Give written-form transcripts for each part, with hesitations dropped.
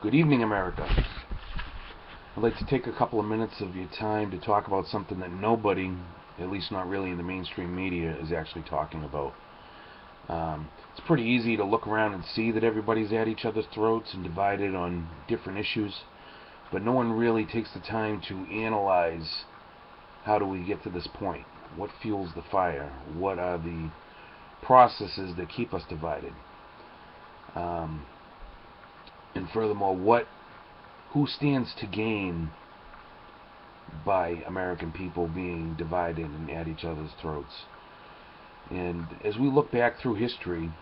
Good evening, America. I'd like to take a couple of minutes of your time to talk about something that nobody, at least not really in the mainstream media, is actually talking about. It's pretty easy to look around and see that everybody's at each other's throats and divided on different issues, but no one really takes the time to analyze how do we get to this point. What fuels the fire? What are the processes that keep us divided? And furthermore, who stands to gain by American people being divided and at each other's throats? And as we look back through history,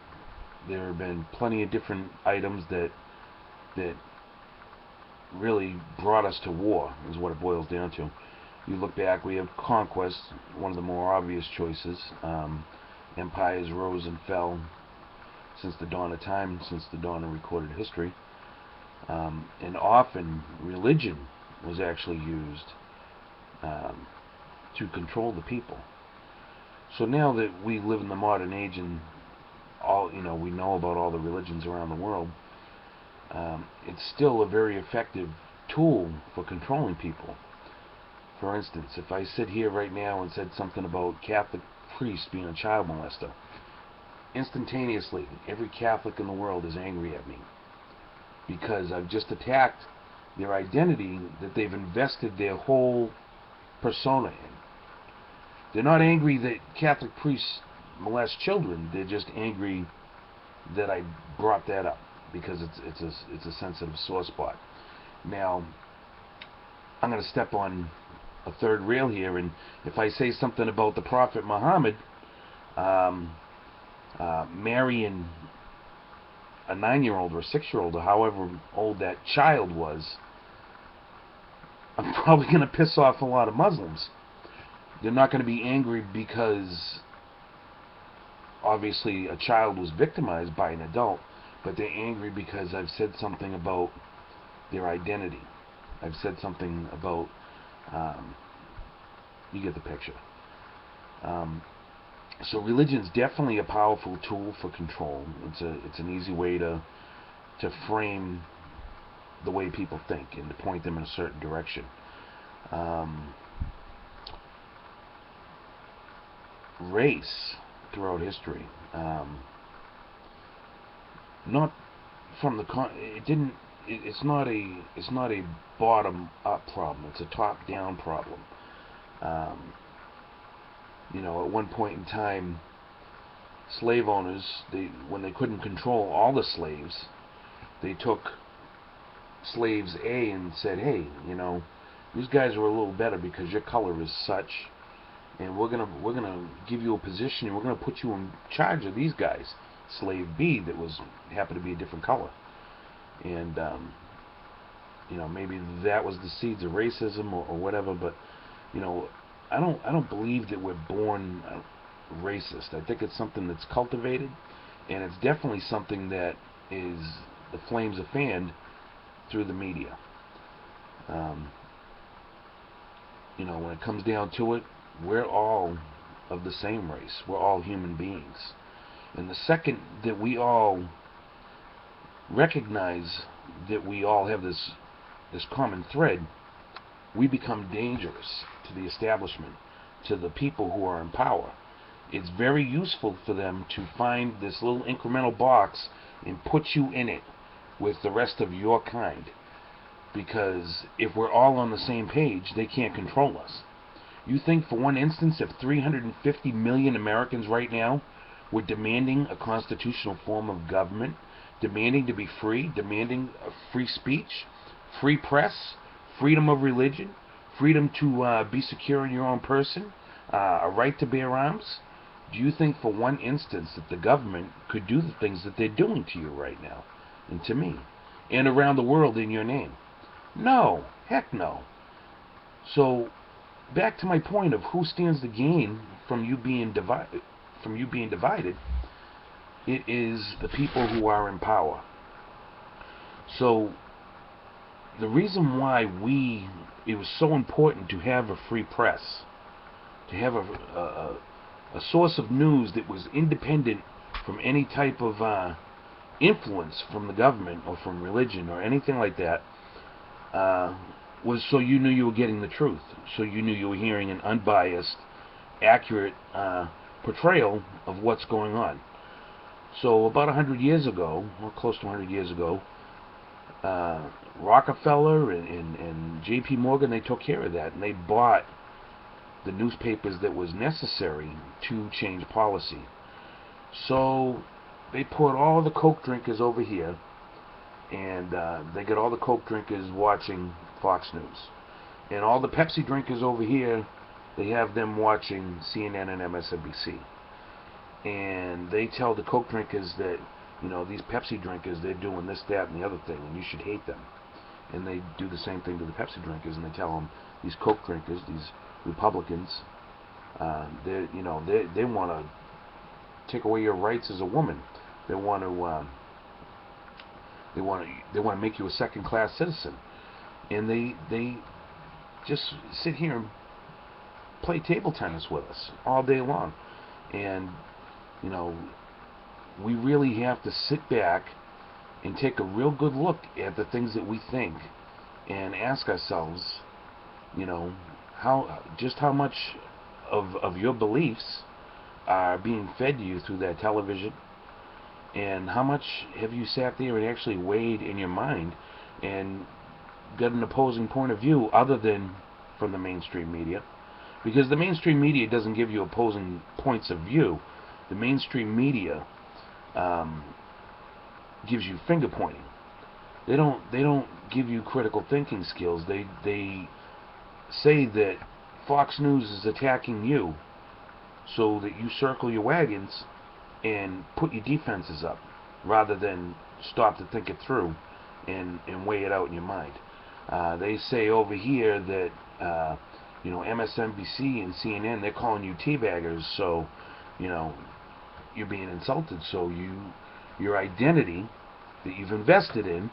there have been plenty of different items that really brought us to war, is what it boils down to. You look back, we have conquest, one of the more obvious choices. Empires rose and fell since the dawn of time, since the dawn of recorded history. And often religion was actually used to control the people. So now that we live in the modern age and we know about all the religions around the world, it's still a very effective tool for controlling people. For instance, if I sit here right now and said something about Catholic priests being a child molester, instantaneously every Catholic in the world is angry at me, because I've just attacked their identity that they've invested their whole persona in. They're not angry that Catholic priests molest children. They're just angry that I brought that up, because it's a sensitive sore spot. Now, I'm going to step on a third rail here, and if I say something about the Prophet Muhammad marrying a 9-year-old or a 6-year-old or however old that child was, I'm probably going to piss off a lot of Muslims. They're not going to be angry because obviously a child was victimized by an adult, but they're angry because I've said something about their identity. I've said something about, you get the picture. So religion's definitely a powerful tool for control. It's an easy way to frame the way people think and to point them in a certain direction. Race throughout history, not from the it's not a bottom up problem. It's a top down problem. At one point in time, slave owners, when they couldn't control all the slaves, they took slaves A and said, hey, these guys are a little better because your color is such, and we're gonna give you a position, and we're gonna put you in charge of these guys. Slave B that happened to be a different color, and maybe that was the seeds of racism or whatever. But I don't believe that we're born racist. I think it's something that's cultivated, and it's definitely something that is the flames are fanned through the media. When it comes down to it, we're all of the same race. We're all human beings. And the second that we all recognize that we all have this common thread, we become dangerous to the establishment, to the people who are in power. It's very useful for them to find this little incremental box and put you in it with the rest of your kind. Because if we're all on the same page, they can't control us. You think for one instance if 350 million Americans right now were demanding a constitutional form of government, demanding to be free, demanding free speech, free press, freedom of religion, freedom to be secure in your own person, a right to bear arms, do you think for one instance that the government could do the things that they're doing to you right now, and to me, and around the world in your name? No, heck no. So, back to my point of who stands to gain from you being divided. It is the people who are in power. So, the reason why it was so important to have a free press, to have a source of news that was independent from any type of influence from the government or from religion or anything like that was so you knew you were getting the truth, so you knew you were hearing an unbiased, accurate portrayal of what's going on. So about 100 years ago, or close to 100 years ago, Rockefeller and J.P. Morgan, they took care of that, and they bought the newspapers that was necessary to change policy. So they put all the Coke drinkers over here, and they get all the Coke drinkers watching Fox News. And all the Pepsi drinkers over here, they have them watching CNN and MSNBC. And they tell the Coke drinkers that, you know, these Pepsi drinkers, they're doing this, that, and the other thing, and you should hate them. And they do the same thing to the Pepsi drinkers, and they tell them, these Coke drinkers, these Republicans, they want to take away your rights as a woman. They want to make you a second-class citizen, and they just sit here and play table tennis with us all day long. And you know, we really have to sit back and take a real good look at the things that we think and ask ourselves, you know, how much of your beliefs are being fed to you through that television, and how much have you sat there and actually weighed in your mind and got an opposing point of view other than from the mainstream media. Because the mainstream media doesn't give you opposing points of view. The mainstream media gives you finger pointing. They don't give you critical thinking skills. They say that Fox News is attacking you so that you circle your wagons and put your defenses up rather than stop to think it through and weigh it out in your mind. They say over here that MSNBC and CNN, they're calling you teabaggers, so you're being insulted, so your identity that you've invested in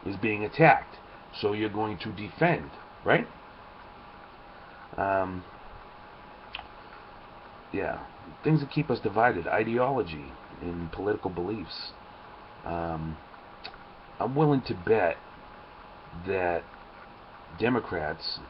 is being attacked, so you're going to defend, right? Things that keep us divided, ideology and political beliefs. I'm willing to bet that Democrats